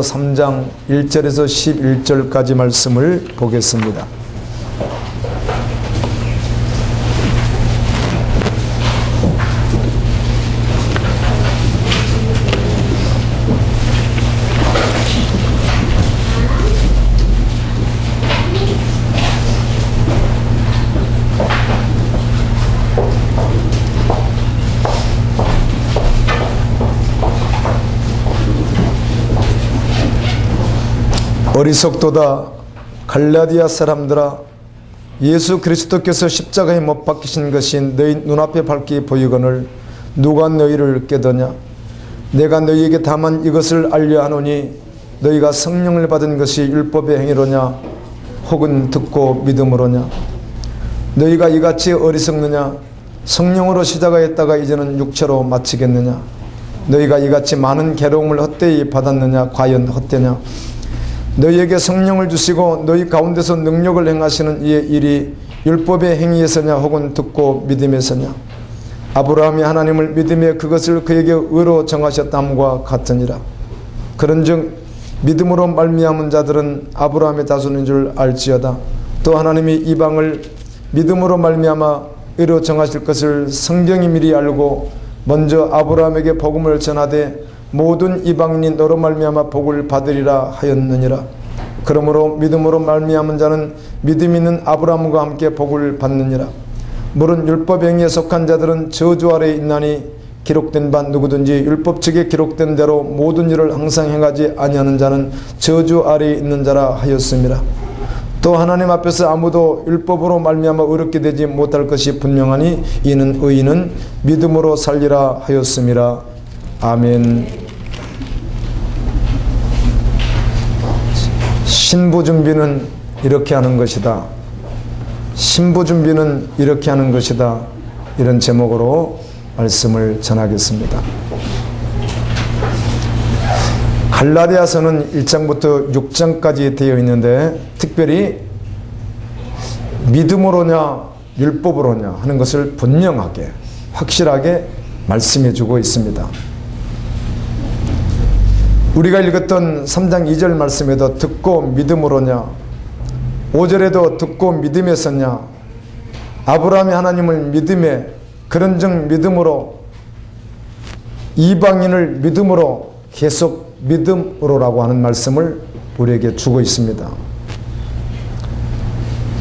3장 1절에서 11절까지 말씀을 보겠습니다. 어리석도다. 갈라디아 사람들아, 예수 그리스도께서 십자가에 못 박히신 것이 너희 눈앞에 밝게 보이거늘 누가 너희를 깨더냐? 내가 너희에게 다만 이것을 알려 하노니 너희가 성령을 받은 것이 율법의 행위로냐 혹은 듣고 믿음으로냐? 너희가 이같이 어리석느냐? 성령으로 시작하였다가 이제는 육체로 마치겠느냐? 너희가 이같이 많은 괴로움을 헛되이 받았느냐? 과연 헛되냐? 너희에게 성령을 주시고 너희 가운데서 능력을 행하시는 이의 일이 율법의 행위에서냐 혹은 듣고 믿음에서냐? 아브라함이 하나님을 믿음에 그것을 그에게 의로 정하셨다함과 같으니라. 그런즉 믿음으로 말미암은 자들은 아브라함의 자손인 줄 알지어다. 또 하나님이 이방을 믿음으로 말미암아 의로 정하실 것을 성경이 미리 알고 먼저 아브라함에게 복음을 전하되 모든 이방인이 너로 말미암아 복을 받으리라 하였느니라. 그러므로 믿음으로 말미암은 자는 믿음 있는 아브라함과 함께 복을 받느니라. 물은 율법 행위에 속한 자들은 저주 아래에 있나니 기록된 바 누구든지 율법 측에 기록된 대로 모든 일을 항상 행하지 아니하는 자는 저주 아래에 있는 자라 하였음이라. 또 하나님 앞에서 아무도 율법으로 말미암아 의롭게 되지 못할 것이 분명하니 이는 의인은 믿음으로 살리라 하였음이라. 아멘. 신부 준비는 이렇게 하는 것이다. 신부 준비는 이렇게 하는 것이다. 이런 제목으로 말씀을 전하겠습니다. 갈라디아서는 1장부터 6장까지 되어 있는데 특별히 믿음으로냐 율법으로냐 하는 것을 분명하게 확실하게 말씀해 주고 있습니다. 우리가 읽었던 3장 2절 말씀에도 듣고 믿음으로냐, 5절에도 듣고 믿음에서냐, 아브라함이 하나님을 믿음에 그런즉 믿음으로, 이방인을 믿음으로, 계속 믿음으로라고 하는 말씀을 우리에게 주고 있습니다.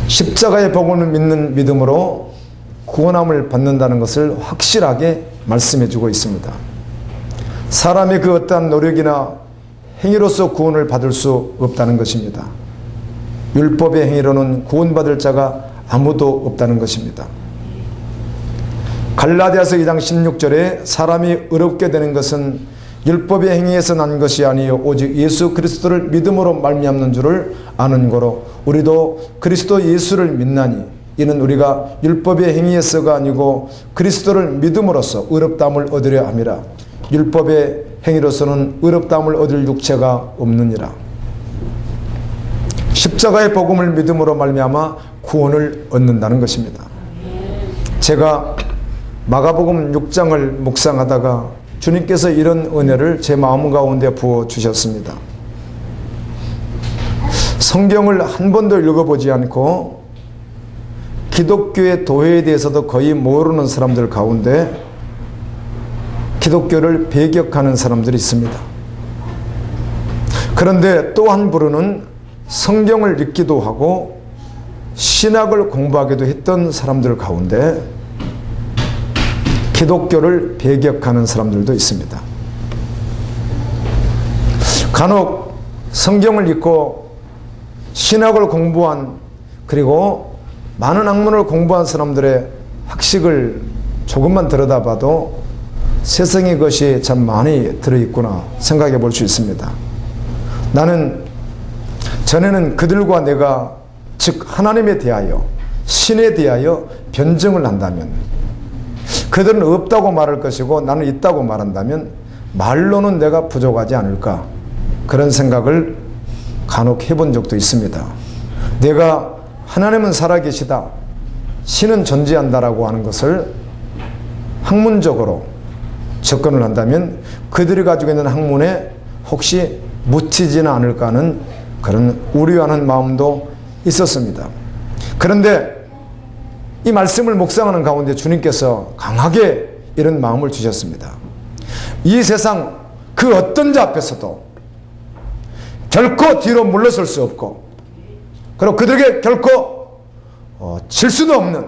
십자가의 복음을 믿는 믿음으로 구원함을 받는다는 것을 확실하게 말씀해 주고 있습니다. 사람의 그 어떠한 노력이나 행위로서 구원을 받을 수 없다는 것입니다. 율법의 행위로는 구원받을 자가 아무도 없다는 것입니다. 갈라디아서 2장 16절에 사람이 의롭게 되는 것은 율법의 행위에서 난 것이 아니요 오직 예수 그리스도를 믿음으로 말미암는 줄을 아는 거로 우리도 그리스도 예수를 믿나니 이는 우리가 율법의 행위에서가 아니고 그리스도를 믿음으로써 의롭다함을 얻으려 함이라. 율법의 행위로서는 의롭다함을 얻을 육체가 없느니라. 십자가의 복음을 믿음으로 말미암아 구원을 얻는다는 것입니다. 제가 마가복음 6장을 묵상하다가 주님께서 이런 은혜를 제 마음 가운데 부어주셨습니다. 성경을 한 번도 읽어보지 않고 기독교의 도회에 대해서도 거의 모르는 사람들 가운데 기독교를 배격하는 사람들이 있습니다. 그런데 또 한 부류는 성경을 읽기도 하고 신학을 공부하기도 했던 사람들 가운데 기독교를 배격하는 사람들도 있습니다. 간혹 성경을 읽고 신학을 공부한 그리고 많은 학문을 공부한 사람들의 학식을 조금만 들여다봐도 세상의 것이 참 많이 들어있구나 생각해 볼 수 있습니다. 나는 전에는 그들과 내가 즉 하나님에 대하여 신에 대하여 변증을 한다면 그들은 없다고 말할 것이고 나는 있다고 말한다면 말로는 내가 부족하지 않을까 그런 생각을 간혹 해본 적도 있습니다. 내가 하나님은 살아계시다 신은 존재한다라고 하는 것을 학문적으로 접근을 한다면 그들이 가지고 있는 학문에 혹시 묻히지는 않을까 하는 그런 우려하는 마음도 있었습니다. 그런데 이 말씀을 묵상하는 가운데 주님께서 강하게 이런 마음을 주셨습니다. 이 세상 그 어떤 자 앞에서도 결코 뒤로 물러설 수 없고, 그리고 그들에게 결코 질 수도 없는,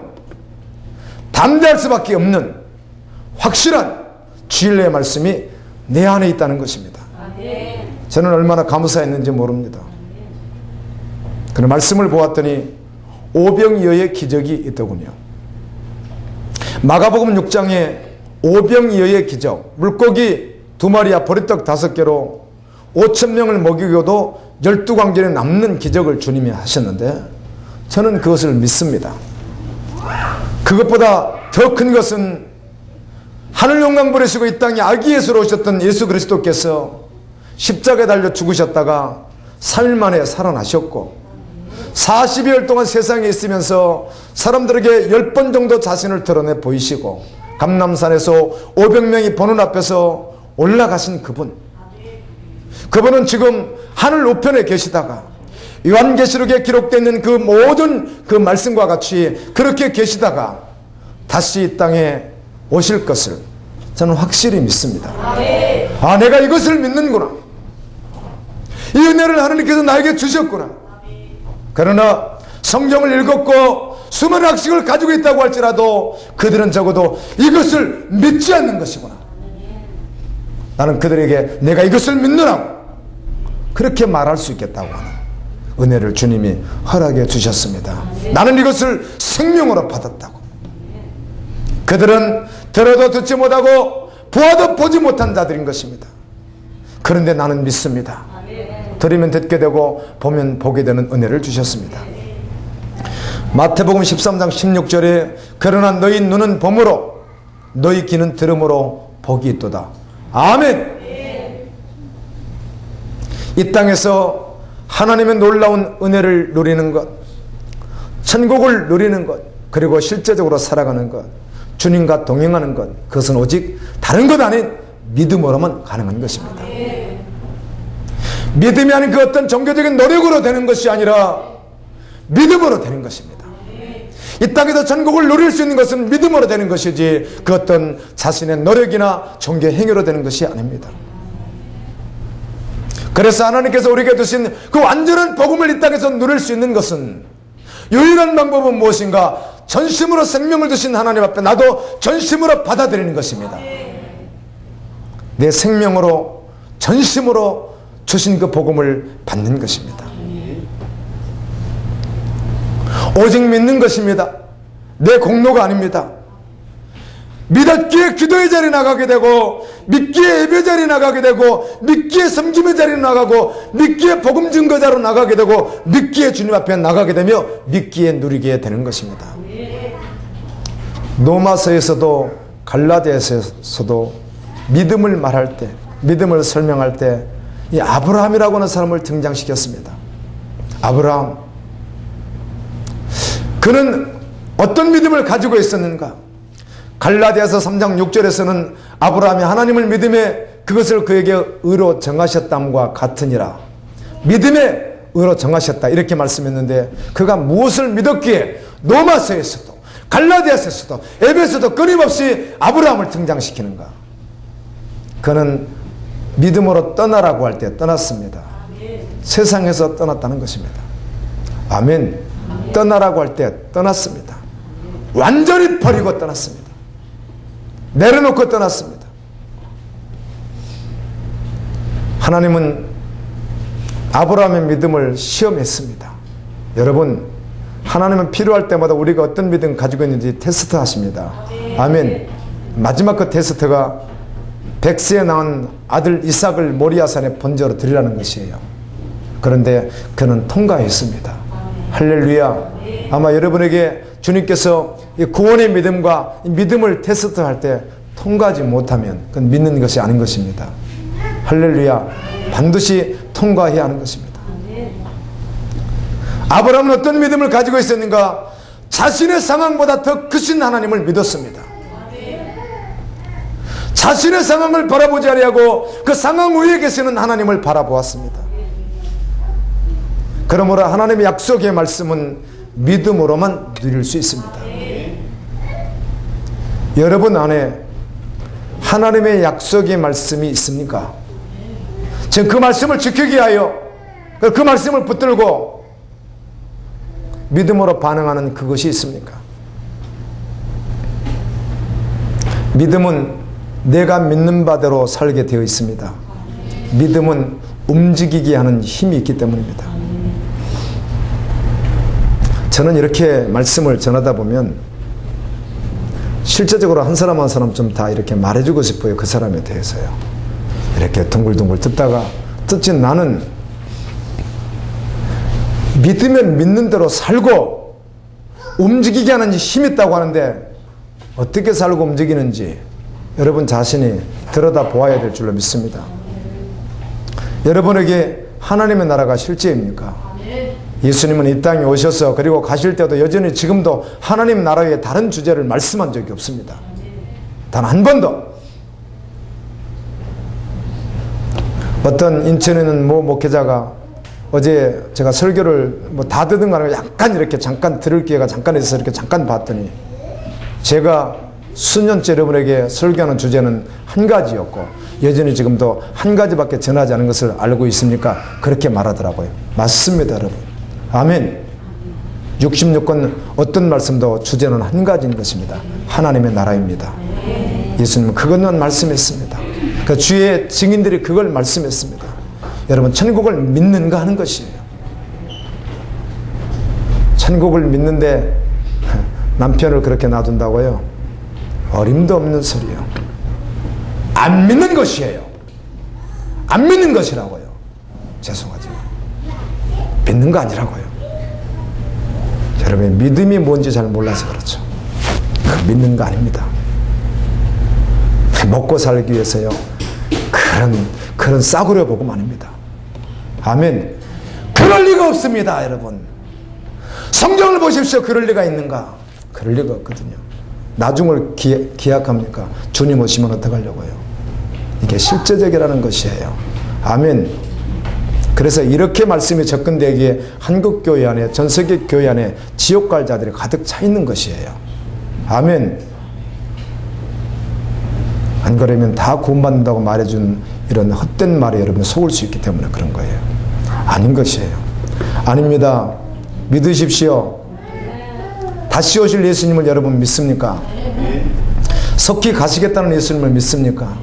담대할 수밖에 없는 확실한 진리의 말씀이 내 안에 있다는 것입니다. 저는 얼마나 감사했는지 모릅니다. 그런 말씀을 보았더니 오병이어의 기적이 있더군요. 마가복음 6장에 오병이어의 기적, 물고기 2마리와 보리떡 5개로 5,000명을 먹이고도 12광전에 남는 기적을 주님이 하셨는데, 저는 그것을 믿습니다. 그것보다 더 큰 것은 하늘 영광 버리시고 이 땅에 아기 예수로 오셨던 예수 그리스도께서 십자가에 달려 죽으셨다가 3일 만에 살아나셨고, 40여일 동안 세상에 있으면서 사람들에게 10번 정도 자신을 드러내 보이시고, 감람산에서 500명이 보는 앞에서 올라가신 그분은 지금 하늘 우편에 계시다가 요한계시록에 기록되어 있는 그 모든 그 말씀과 같이 그렇게 계시다가 다시 이 땅에 오실 것을 저는 확실히 믿습니다. 아, 내가 이것을 믿는구나. 이 은혜를 하나님께서 나에게 주셨구나. 그러나 성경을 읽었고 수많은 학식을 가지고 있다고 할지라도 그들은 적어도 이것을 믿지 않는 것이구나. 나는 그들에게 내가 이것을 믿느라고 그렇게 말할 수 있겠다고 하는 은혜를 주님이 허락해 주셨습니다. 나는 이것을 생명으로 받았다고. 그들은 들어도 듣지 못하고 보아도 보지 못한 자들인 것입니다. 그런데 나는 믿습니다. 들으면 듣게 되고 보면 보게 되는 은혜를 주셨습니다. 마태복음 13장 16절에 그러나 너희 눈은 봄으로 너희 귀는 들음으로 복이 있도다. 아멘. 이 땅에서 하나님의 놀라운 은혜를 누리는 것, 천국을 누리는 것, 그리고 실제적으로 살아가는 것, 주님과 동행하는 것, 그것은 오직 다른 것 아닌 믿음으로만 가능한 것입니다. 믿음이 아닌 그 어떤 종교적인 노력으로 되는 것이 아니라 믿음으로 되는 것입니다. 이 땅에서 천국을 누릴 수 있는 것은 믿음으로 되는 것이지 그 어떤 자신의 노력이나 종교 행위로 되는 것이 아닙니다. 그래서 하나님께서 우리에게 주신 그 완전한 복음을 이 땅에서 누릴 수 있는 것은 유일한 방법은 무엇인가? 전심으로 생명을 주신 하나님 앞에 나도 전심으로 받아들이는 것입니다. 내 생명으로 전심으로 주신 그 복음을 받는 것입니다. 오직 믿는 것입니다. 내 공로가 아닙니다. 믿었기에 기도의 자리에 나가게 되고, 믿기에 예배 자리에 나가게 되고, 믿기에 섬김의 자리에 나가고, 믿기에 복음 증거자로 나가게 되고, 믿기에 주님 앞에 나가게 되며 믿기에 누리게 되는 것입니다. 로마서에서도 갈라디아서에서도 믿음을 말할 때, 믿음을 설명할 때 이 아브라함이라고 하는 사람을 등장시켰습니다. 아브라함, 그는 어떤 믿음을 가지고 있었는가? 갈라디아서 3장 6절에서는 아브라함이 하나님을 믿음에 그것을 그에게 의로 정하셨담과 같으니라. 믿음에 의로 정하셨다 이렇게 말씀했는데, 그가 무엇을 믿었기에 로마서에서도 갈라디아서에서도 에베소도 끊임없이 아브라함을 등장시키는가? 그는 믿음으로 떠나라고 할 때 떠났습니다. 세상에서 떠났다는 것입니다. 아멘. 떠나라고 할 때 떠났습니다. 완전히 버리고 떠났습니다. 내려놓고 떠났습니다. 하나님은 아브라함의 믿음을 시험했습니다. 여러분, 하나님은 필요할 때마다 우리가 어떤 믿음 가지고 있는지 테스트 하십니다. 아멘. 마지막 그 테스트가 백세에 낳은 아들 이삭을 모리아산에 번제로 드리라는 것이에요. 그런데 그는 통과했습니다. 할렐루야. 아마 여러분에게 주님께서 이 구원의 믿음과 이 믿음을 테스트할 때 통과하지 못하면 그건 믿는 것이 아닌 것입니다. 할렐루야. 반드시 통과해야 하는 것입니다. 아브라함은 어떤 믿음을 가지고 있었는가? 자신의 상황보다 더 크신 하나님을 믿었습니다. 자신의 상황을 바라보지 아니하고 그 상황 위에 계시는 하나님을 바라보았습니다. 그러므로 하나님의 약속의 말씀은 믿음으로만 누릴 수 있습니다. 여러분 안에 하나님의 약속의 말씀이 있습니까? 지금 그 말씀을 지키기 위하여 그 말씀을 붙들고 믿음으로 반응하는 그것이 있습니까? 믿음은 내가 믿는 바대로 살게 되어 있습니다. 믿음은 움직이게 하는 힘이 있기 때문입니다. 저는 이렇게 말씀을 전하다 보면 실제적으로 한 사람 한 사람 좀 다 이렇게 말해주고 싶어요. 그 사람에 대해서요. 이렇게 둥글둥글 듣다가 듣진 나는 믿으면 믿는 대로 살고 움직이게 하는 힘이 있다고 하는데 어떻게 살고 움직이는지 여러분 자신이 들여다보아야 될 줄로 믿습니다. 여러분에게 하나님의 나라가 실제입니까? 예수님은 이 땅에 오셔서 그리고 가실 때도 여전히 지금도 하나님 나라의 다른 주제를 말씀한 적이 없습니다. 단 한 번도. 어떤 인천에 있는 모 목회자가 어제 제가 설교를 다 듣은 거 아니고 약간 이렇게 잠깐 들을 기회가 잠깐 있어서 이렇게 잠깐 봤더니 제가 수년째 여러분에게 설교하는 주제는 한 가지였고 여전히 지금도 한 가지밖에 전하지 않은 것을 알고 있습니까? 그렇게 말하더라고요. 맞습니다, 여러분. 아멘. 66권 어떤 말씀도 주제는 한 가지인 것입니다. 하나님의 나라입니다. 예수님은 그것만 말씀했습니다. 그 주의 증인들이 그걸 말씀했습니다. 여러분 천국을 믿는가 하는 것이에요. 천국을 믿는데 남편을 그렇게 놔둔다고요? 어림도 없는 소리예요. 안 믿는 것이에요. 안 믿는 것이라고요. 죄송하지만 믿는 거 아니라고요. 여러분 믿음이 뭔지 잘 몰라서 그렇죠. 믿는 거 아닙니다. 먹고 살기 위해서요. 그런 싸구려 복음 아닙니다. 아멘. 그럴 리가 없습니다, 여러분. 성경을 보십시오. 그럴 리가 있는가? 그럴 리가 없거든요. 나중을 기약합니까? 주님 오시면 어떡하려고요? 이게 실제적이라는 것이에요. 아멘. 그래서 이렇게 말씀이 접근되기에 한국교회 안에, 전세계 교회 안에 지옥 갈 자들이 가득 차 있는 것이에요. 아멘. 안 그러면 다 구원받는다고 말해준 이런 헛된 말에 여러분 속을 수 있기 때문에 그런 거예요. 아닌 것이에요. 아닙니다. 믿으십시오. 다시 오실 예수님을 여러분 믿습니까? 속히 가시겠다는 예수님을 믿습니까?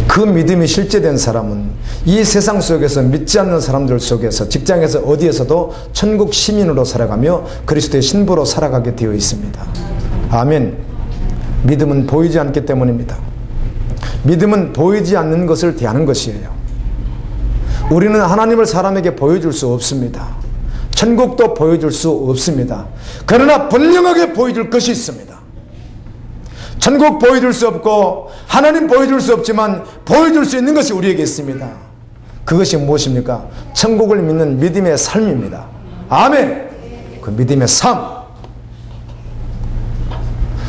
그 믿음이 실제된 사람은 이 세상 속에서 믿지 않는 사람들 속에서 직장에서 어디에서도 천국 시민으로 살아가며 그리스도의 신부로 살아가게 되어 있습니다. 아멘. 믿음은 보이지 않기 때문입니다. 믿음은 보이지 않는 것을 대하는 것이에요. 우리는 하나님을 사람에게 보여줄 수 없습니다. 천국도 보여줄 수 없습니다. 그러나 분명하게 보여줄 것이 있습니다. 천국 보여줄 수 없고 하나님 보여줄 수 없지만 보여줄 수 있는 것이 우리에게 있습니다. 그것이 무엇입니까? 천국을 믿는 믿음의 삶입니다. 아멘. 그 믿음의 삶,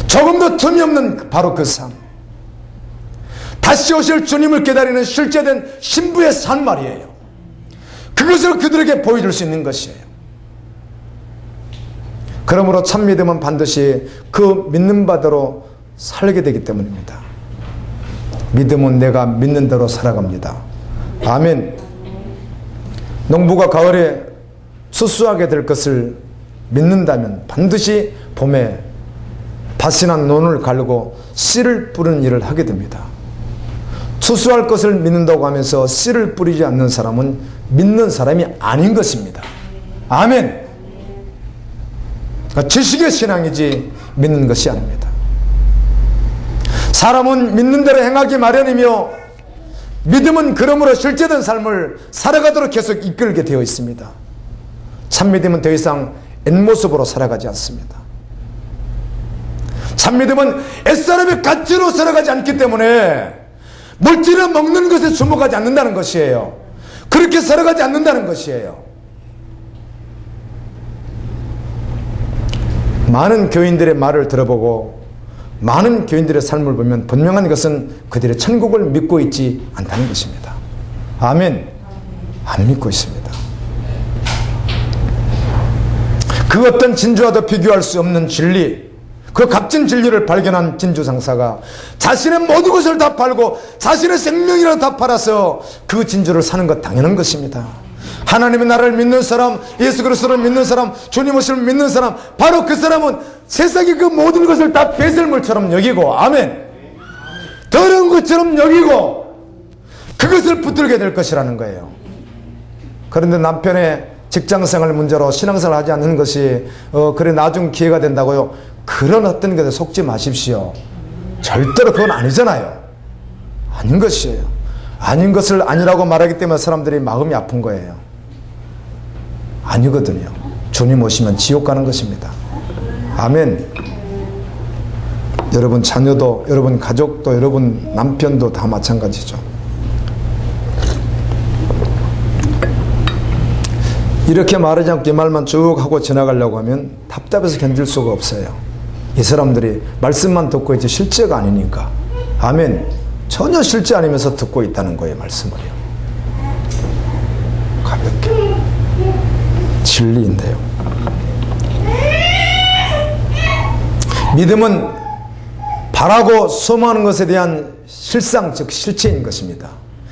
조금도 틈이 없는 바로 그 삶, 다시 오실 주님을 기다리는 실제된 신부의 삶 말이에요. 그것을 그들에게 보여줄 수 있는 것이에요. 그러므로 참 믿음은 반드시 그 믿는 바대로 살게 되기 때문입니다. 믿음은 내가 믿는 대로 살아갑니다. 아멘. 농부가 가을에 수수하게 될 것을 믿는다면 반드시 봄에 밭이나 논을 갈고 씨를 뿌리는 일을 하게 됩니다. 수수할 것을 믿는다고 하면서 씨를 뿌리지 않는 사람은 믿는 사람이 아닌 것입니다. 아멘. 그러니까 지식의 신앙이지 믿는 것이 아닙니다. 사람은 믿는 대로 행하기 마련이며 믿음은 그러므로 실제된 삶을 살아가도록 계속 이끌게 되어 있습니다. 참 믿음은 더 이상 옛모습으로 살아가지 않습니다. 참 믿음은 옛사람의 가치로 살아가지 않기 때문에 물질을 먹는 것에 주목하지 않는다는 것이에요. 그렇게 살아가지 않는다는 것이에요. 많은 교인들의 말을 들어보고 많은 교인들의 삶을 보면 분명한 것은 그들의 천국을 믿고 있지 않다는 것입니다. 아멘. 안 믿고 있습니다. 그 어떤 진주와도 비교할 수 없는 진리, 그 값진 진리를 발견한 진주상사가 자신의 모든 것을 다 팔고 자신의 생명이라도 다 팔아서 그 진주를 사는 것 당연한 것입니다. 하나님의 나라를 믿는 사람, 예수 그리스도를 믿는 사람, 주님 오심을 믿는 사람, 바로 그 사람은 세상의 그 모든 것을 다 배설물처럼 여기고, 아멘, 더러운 것처럼 여기고 그것을 붙들게 될 것이라는 거예요. 그런데 남편의 직장생활 문제로 신앙생활을 하지 않는 것이 그래 나중 기회가 된다고요? 그런 어떤 것에 속지 마십시오. 절대로 그건 아니잖아요. 아닌 것이에요. 아닌 것을 아니라고 말하기 때문에 사람들이 마음이 아픈 거예요. 아니거든요. 주님 오시면 지옥 가는 것입니다. 아멘. 여러분 자녀도, 여러분 가족도, 여러분 남편도 다 마찬가지죠. 이렇게 말하지 않고 이 말만 쭉 하고 지나가려고 하면 답답해서 견딜 수가 없어요. 이 사람들이 말씀만 듣고 있지 실제가 아니니까. 아멘. 전혀 실제 아니면서 듣고 있다는 거예요, 말씀을요. 가볍게. 진리인데요. 믿음은 바라고 소망하는 것에 대한 실상, 즉 실체인 것입니다.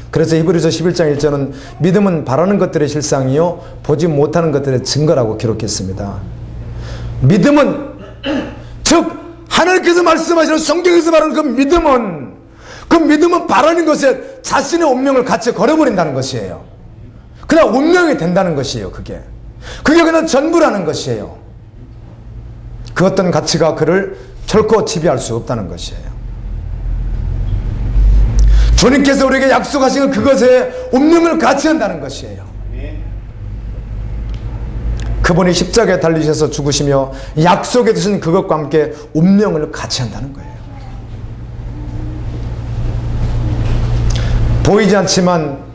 그래서 히브리서 11장 1절은 믿음은 바라는 것들의 실상이요 보지 못하는 것들의 증거라고 기록했습니다. 믿음은, 즉 하나님께서 말씀하시는 성경에서 말하는 그 믿음은 바라는 것에 자신의 운명을 같이 걸어버린다는 것이에요. 그냥 운명이 된다는 것이에요. 그게 그냥 전부라는 것이에요. 그 어떤 가치가 그를 결코 지배할 수 없다는 것이에요. 주님께서 우리에게 약속하신 그것에 운명을 같이 한다는 것이에요. 그분이 십자가에 달리셔서 죽으시며 약속해 주신 그것과 함께 운명을 같이 한다는 거예요. 보이지 않지만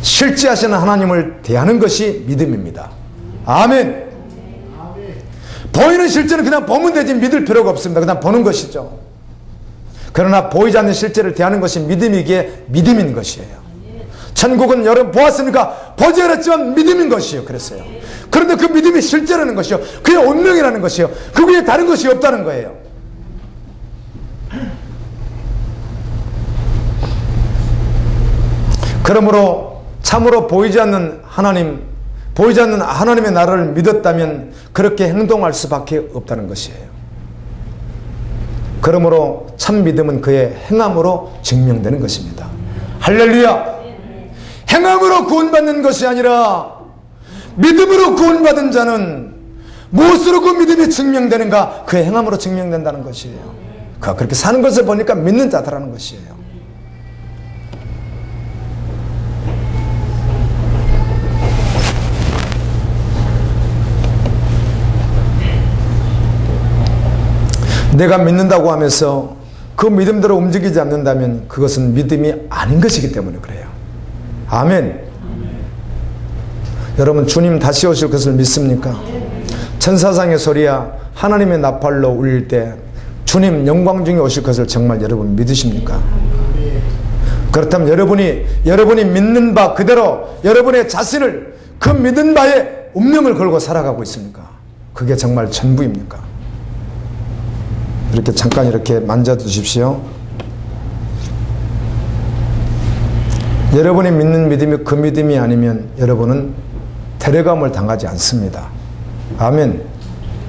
실제하시는 하나님을 대하는 것이 믿음입니다. 아멘. 보이는 실제는 그냥 보면 되지 믿을 필요가 없습니다. 그냥 보는 것이죠. 그러나 보이지 않는 실제를 대하는 것이 믿음이기에 믿음인 것이에요. 천국은 여러분 보았으니까 보지 않았지만 믿음인 것이에요. 그랬어요. 그런데 그 믿음이 실제라는 것이요, 그게 운명이라는 것이요, 그 위에 다른 것이 없다는 거예요. 그러므로 참으로 보이지 않는 하나님의 나라를 믿었다면 그렇게 행동할 수밖에 없다는 것이에요. 그러므로 참 믿음은 그의 행함으로 증명되는 것입니다. 할렐루야! 행함으로 구원받는 것이 아니라 믿음으로 구원받은 자는 무엇으로 그 믿음이 증명되는가? 그의 행함으로 증명된다는 것이에요. 그가 그렇게 사는 것을 보니까 믿는 자다라는 것이에요. 내가 믿는다고 하면서 그 믿음대로 움직이지 않는다면 그것은 믿음이 아닌 것이기 때문에 그래요. 아멘. 여러분 주님 다시 오실 것을 믿습니까? 천사장의 소리야 하나님의 나팔로 울릴 때 주님 영광 중에 오실 것을 정말 여러분 믿으십니까? 그렇다면 여러분이 믿는 바 그대로 여러분의 자신을 그 믿은 바에 운명을 걸고 살아가고 있습니까? 그게 정말 전부입니까? 이렇게 잠깐 이렇게 만져주십시오. 여러분이 믿는 믿음이 그 믿음이 아니면 여러분은 데려감을 당하지 않습니다. 아멘.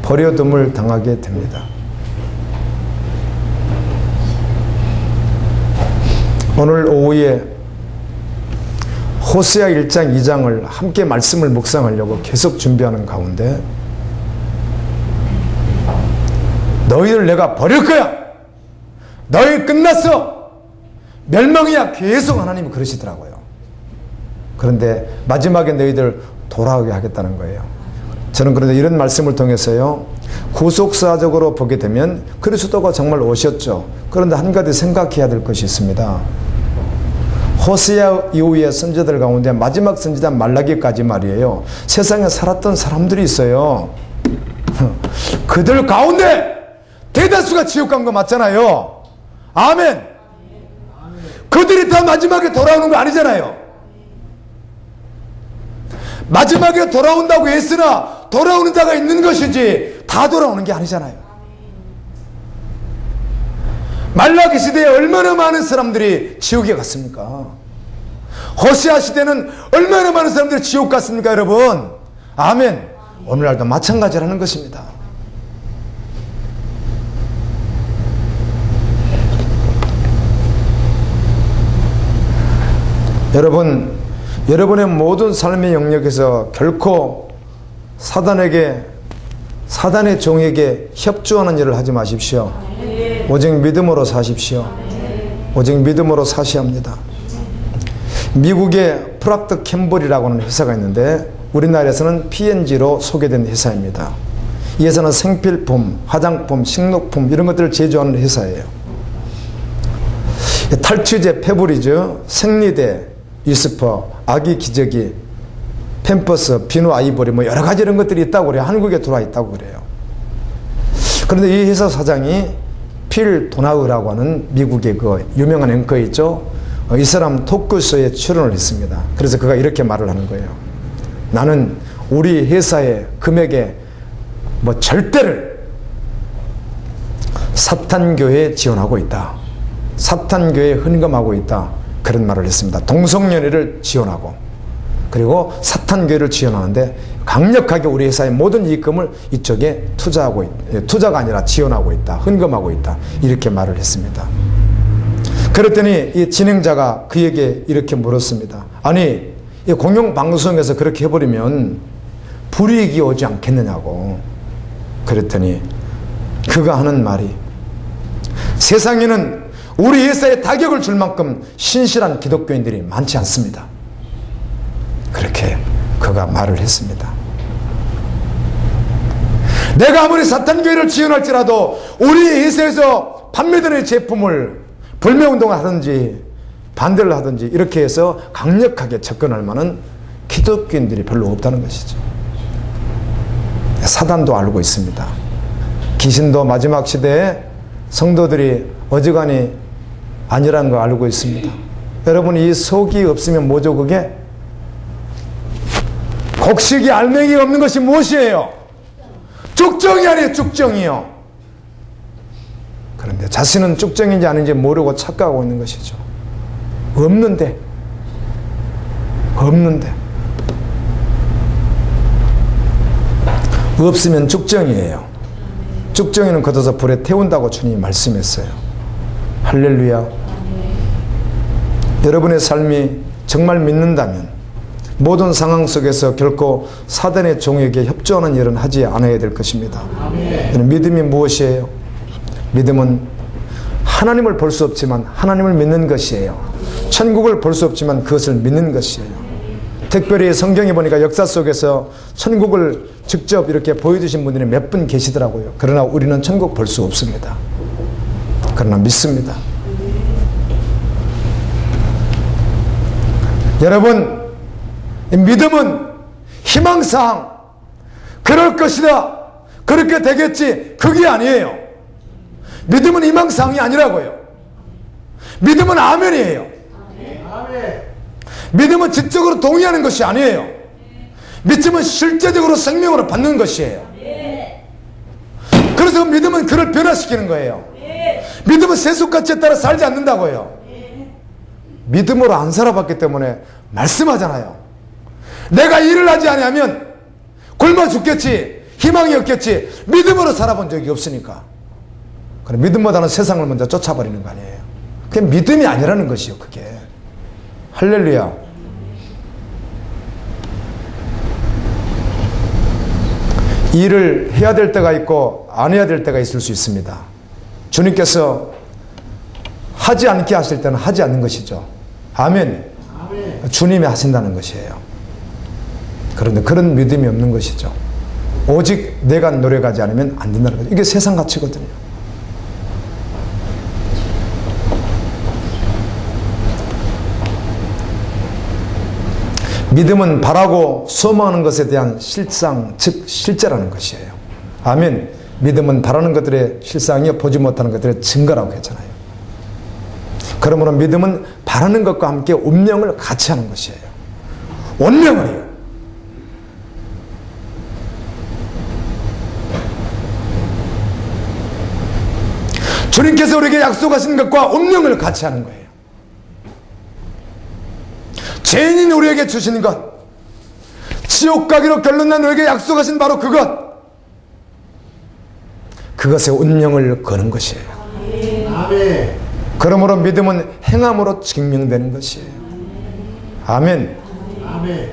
버려둠을 당하게 됩니다. 오늘 오후에 호세아 1장 2장을 함께 말씀을 묵상하려고 계속 준비하는 가운데 너희를 내가 버릴 거야. 너희 끝났어. 멸망이야. 계속 하나님이 그러시더라고요. 그런데 마지막에 너희들 돌아오게 하겠다는 거예요. 저는 그런데 이런 말씀을 통해서요, 구속사적으로 보게 되면 그리스도가 정말 오셨죠. 그런데 한 가지 생각해야 될 것이 있습니다. 호세아 이후의 선지자들 가운데 마지막 선지자 말라기까지 말이에요, 세상에 살았던 사람들이 있어요. 그들 가운데 대다수가 지옥 간 거 맞잖아요. 아멘. 그들이 다 마지막에 돌아오는 거 아니잖아요. 마지막에 돌아온다고 했으나 돌아오는 자가 있는 것이지 다 돌아오는 게 아니잖아요. 말라기 시대에 얼마나 많은 사람들이 지옥에 갔습니까? 호세아 시대는 얼마나 많은 사람들이 지옥 갔습니까, 여러분? 아멘. 오늘날도 마찬가지라는 것입니다. 여러분의 모든 삶의 영역에서 결코 사단의 종에게 협조하는 일을 하지 마십시오. 오직 믿음으로 사십시오. 오직 믿음으로 사셔야 합니다. 미국의 프락터 캠벌이라고 하는 회사가 있는데 우리나라에서는 P&G로 소개된 회사입니다. 이 회사는 생필품, 화장품, 식료품 이런 것들을 제조하는 회사예요. 탈취제, 페브리즈, 생리대, 유스퍼, 아기 기저귀, 팸퍼스, 비누 아이보리 뭐 여러 가지 이런 것들이 있다고 그래요. 한국에 들어와 있다고 그래요. 그런데 이 회사 사장이 필 도나우라고 하는 미국의 그 유명한 앵커 있죠. 이 사람 토크쇼에 출연을 했습니다. 그래서 그가 이렇게 말을 하는 거예요. 나는 우리 회사의 금액에 뭐 절대를 사탄교회에 지원하고 있다. 사탄교회에 헌금하고 있다. 그런 말을 했습니다. 동성연애를 지원하고 그리고 사탄교회를 지원하는데 강력하게 우리 회사의 모든 이익금을 이쪽에 투자가 아니라 지원하고 있다. 헌금하고 있다. 이렇게 말을 했습니다. 그랬더니 이 진행자가 그에게 이렇게 물었습니다. 아니 이 공영방송에서 그렇게 해버리면 불이익이 오지 않겠느냐고. 그랬더니 그가 하는 말이 세상에는 우리 회사에 타격을 줄 만큼 신실한 기독교인들이 많지 않습니다. 그렇게 그가 말을 했습니다. 내가 아무리 사탄교회를 지원할지라도 우리 회사에서 판매되는 제품을 불매운동을 하든지 반대를 하든지 이렇게 해서 강력하게 접근할 만한 기독교인들이 별로 없다는 것이죠. 사단도 알고 있습니다. 귀신도 마지막 시대에 성도들이 어지간히 아니라는 거 알고 있습니다. 여러분 이 속이 없으면 뭐죠 그게? 곡식이 알맹이가 없는 것이 무엇이에요? 쭉정이 아니에요. 쭉정이요. 그런데 자신은 쭉정인지 아닌지 모르고 착각하고 있는 것이죠. 없는데 없으면 쭉정이에요. 쭉정이는 걷어서 불에 태운다고 주님이 말씀했어요. 할렐루야. 여러분의 삶이 정말 믿는다면 모든 상황 속에서 결코 사단의 종에게 협조하는 일은 하지 않아야 될 것입니다. 믿음이 무엇이에요? 믿음은 하나님을 볼 수 없지만 하나님을 믿는 것이에요. 천국을 볼 수 없지만 그것을 믿는 것이에요. 특별히 성경에 보니까 역사 속에서 천국을 직접 이렇게 보여주신 분들이 몇 분 계시더라고요. 그러나 우리는 천국 볼 수 없습니다. 그러나 믿습니다. 여러분, 믿음은 희망사항, 그럴 것이다, 그렇게 되겠지, 그게 아니에요. 믿음은 희망사항이 아니라고요. 믿음은 아멘이에요. 믿음은 지적으로 동의하는 것이 아니에요. 믿음은 실제적으로 생명으로 받는 것이에요. 그래서 믿음은 그를 변화시키는 거예요. 믿음은 세속가치에 따라 살지 않는다고요. 믿음으로 안 살아봤기 때문에 말씀하잖아요. 내가 일을 하지 않으면 굶어 죽겠지, 희망이 없겠지, 믿음으로 살아본 적이 없으니까. 그래, 믿음보다는 세상을 먼저 쫓아버리는 거 아니에요. 그게 믿음이 아니라는 것이요. 그게 할렐루야. 일을 해야 될 때가 있고 안 해야 될 때가 있을 수 있습니다. 주님께서 하지 않게 하실 때는 하지 않는 것이죠. 아멘. 주님이 하신다는 것이에요. 그런데 그런 믿음이 없는 것이죠. 오직 내가 노력하지 않으면 안 된다는 거죠. 이게 세상 가치거든요. 믿음은 바라고 소망하는 것에 대한 실상, 즉 실제라는 것이에요. 아멘. 믿음은 바라는 것들의 실상이요 보지 못하는 것들의 증거라고 했잖아요. 그러므로 믿음은 바라는 것과 함께 운명을 같이 하는 것이에요. 운명을요. 주님께서 우리에게 약속하신 것과 운명을 같이 하는 거예요. 죄인인 우리에게 주신 것, 지옥 가기로 결론난 우리에게 약속하신 바로 그것의 운명을 거는 것이에요. 아멘. 그러므로 믿음은 행함으로 증명되는 것이에요. 아멘. 아멘.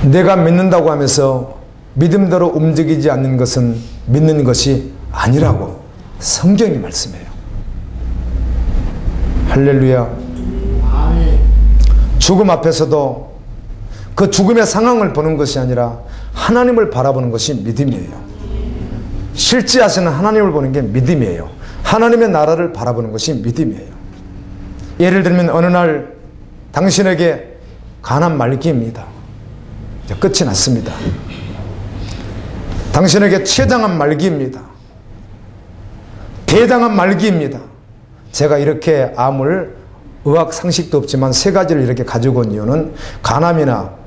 내가 믿는다고 하면서 믿음대로 움직이지 않는 것은 믿는 것이 아니라고 성경이 말씀해요. 할렐루야. 아멘. 죽음 앞에서도 그 죽음의 상황을 보는 것이 아니라 하나님을 바라보는 것이 믿음이에요. 실제하시는 하나님을 보는 게 믿음이에요. 하나님의 나라를 바라보는 것이 믿음이에요. 예를 들면 어느 날 당신에게 가난 말기입니다. 이제 끝이 났습니다. 당신에게 최장한 말기입니다. 대장한 말기입니다. 제가 이렇게 암을 의학 상식도 없지만 세 가지를 이렇게 가지고 온 이유는 간암이나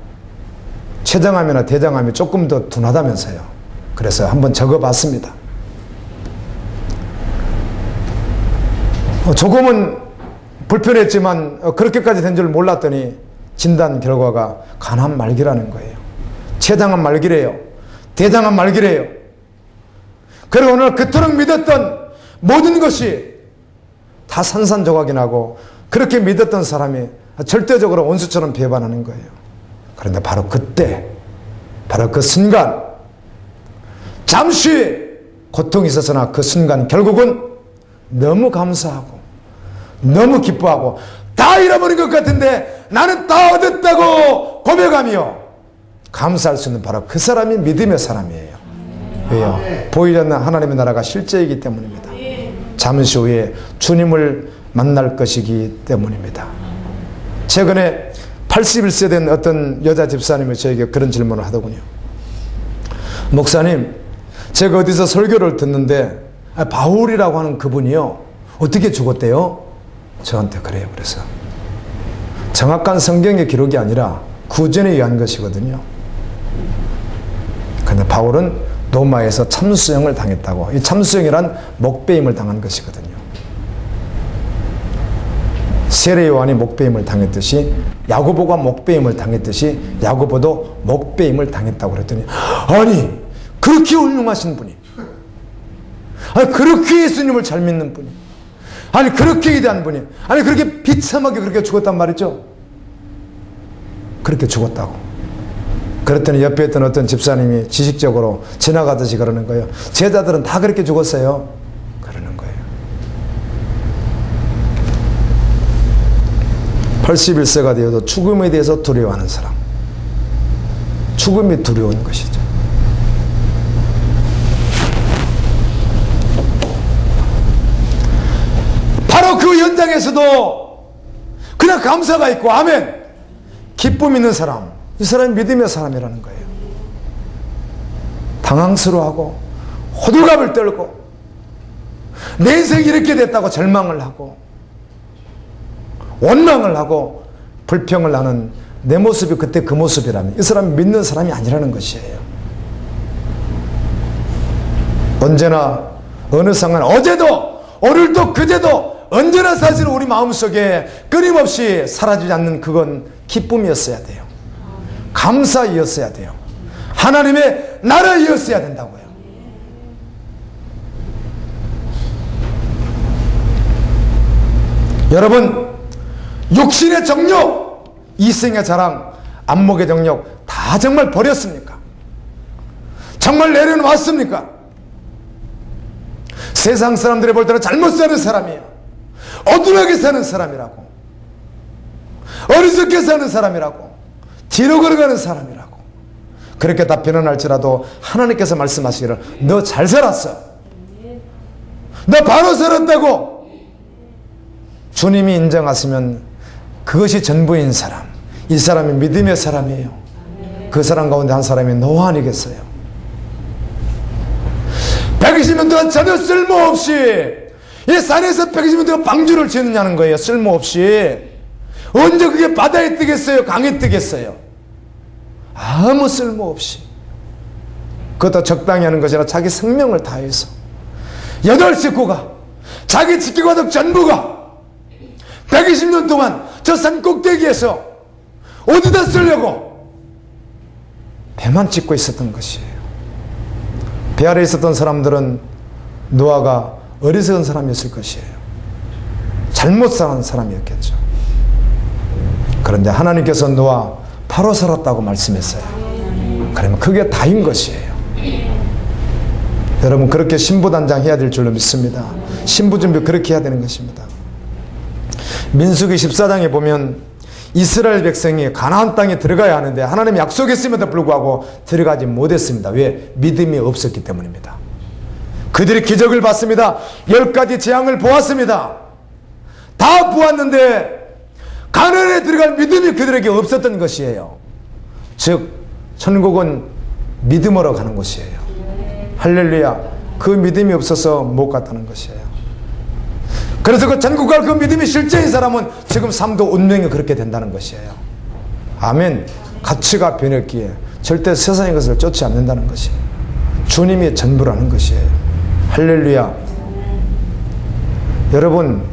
췌장암이나 대장암이 조금 더 둔하다면서요. 그래서 한번 적어봤습니다. 조금은 불편했지만 그렇게까지 된 줄 몰랐더니 진단 결과가 간암 말기라는 거예요. 췌장암 말기래요. 대장암 말기래요. 그리고 오늘 그토록 믿었던 모든 것이 다 산산조각이 나고 그렇게 믿었던 사람이 절대적으로 원수처럼 배반하는 거예요. 그런데 바로 그때, 바로 그 순간, 잠시 고통이 있었으나 그 순간 결국은 너무 감사하고 너무 기뻐하고 다 잃어버린 것 같은데 나는 다 얻었다고 고백하며 감사할 수 있는 바로 그 사람이 믿음의 사람이에요. 왜요? 보이지 않는 하나님의 나라가 실제이기 때문입니다. 잠시 후에 주님을 만날 것이기 때문입니다. 최근에 81세 된 어떤 여자 집사님이 저에게 그런 질문을 하더군요. 목사님, 제가 어디서 설교를 듣는데 바울이라고 하는 그분이요 어떻게 죽었대요? 저한테 그래요. 그래서 정확한 성경의 기록이 아니라 구전에 의한 것이거든요. 근데 바울은 로마에서 참수형을 당했다고. 이 참수형이란 목배임을 당한 것이거든요. 세례 요한이 목배임을 당했듯이 야고보가 목배임을 당했듯이 야고보도 목배임을 당했다고 그랬더니 아니 그렇게 훌륭하신 분이, 아니 그렇게 예수님을 잘 믿는 분이, 아니 그렇게 위대한 분이, 아니 그렇게 비참하게 그렇게 죽었단 말이죠. 그렇게 죽었다고. 그랬더니 옆에 있던 어떤 집사님이 지식적으로 지나가듯이 그러는 거예요. 제자들은 다 그렇게 죽었어요. 그러는 거예요. 81세가 되어도 죽음에 대해서 두려워하는 사람. 죽음이 두려운 것이죠. 바로 그 현장에서도 그냥 감사가 있고 아멘 기쁨 있는 사람, 이 사람이 믿음의 사람이라는 거예요. 당황스러워하고 호들갑을 떨고 내 인생이 이렇게 됐다고 절망을 하고 원망을 하고 불평을 하는 내 모습이 그때 그 모습이라면 이 사람이 믿는 사람이 아니라는 것이에요. 언제나 어느 상황, 어제도 오늘도 그제도 언제나 사실 우리 마음속에 끊임없이 사라지지 않는 그건 기쁨이었어야 돼요. 감사이었어야 돼요. 하나님의 나라이었어야 된다고요. 여러분, 육신의 정욕, 이생의 자랑, 안목의 정욕 다 정말 버렸습니까? 정말 내려놓았습니까? 세상 사람들이 볼 때는 잘못 사는 사람이에요. 어두하게 사는 사람이라고, 어리석게 사는 사람이라고, 뒤로 걸어가는 사람이라고 그렇게 다 변환할지라도 하나님께서 말씀하시기를 너 잘 살았어, 너 바로 살았다고 주님이 인정하시면 그것이 전부인 사람, 이 사람이 믿음의 사람이에요. 그 사람 가운데 한 사람이 노아 아니겠어요? 120년 동안 전혀 쓸모없이 이 산에서 120년 동안 방주를 지느냐는 거예요. 쓸모없이. 언제 그게 바다에 뜨겠어요? 강에 뜨겠어요? 아무 쓸모없이. 그것도 적당히 하는 것이 아니라 자기 생명을 다해서 8 식구가 자기 지키고도 전부가 120년 동안 저 산 꼭대기에서 어디다 쓰려고 배만 찍고 있었던 것이에요. 배 아래에 있었던 사람들은 노아가 어리석은 사람이었을 것이에요. 잘못 산 사람이었겠죠. 그런데 하나님께서 노아 바로 살았다고 말씀했어요. 그러면 그게 다인 것이에요. 여러분, 그렇게 신부단장 해야 될 줄로 믿습니다. 신부 준비 그렇게 해야 되는 것입니다. 민수기 14장에 보면 이스라엘 백성이 가나안 땅에 들어가야 하는데 하나님이 약속했음에도 불구하고 들어가지 못했습니다. 왜? 믿음이 없었기 때문입니다. 그들이 기적을 봤습니다. 10가지 재앙을 보았습니다. 다 보았는데 가나안에 들어갈 믿음이 그들에게 없었던 것이에요. 즉 천국은 믿음으로 가는 곳이에요. 할렐루야. 그 믿음이 없어서 못 갔다는 것이에요. 그래서 그 천국 갈 그 믿음이 실제인 사람은 지금 삶도 운명이 그렇게 된다는 것이에요. 아멘. 가치가 변했기에 절대 세상의 것을 쫓지 않는다는 것이에요. 주님이 전부라는 것이에요. 할렐루야. 여러분,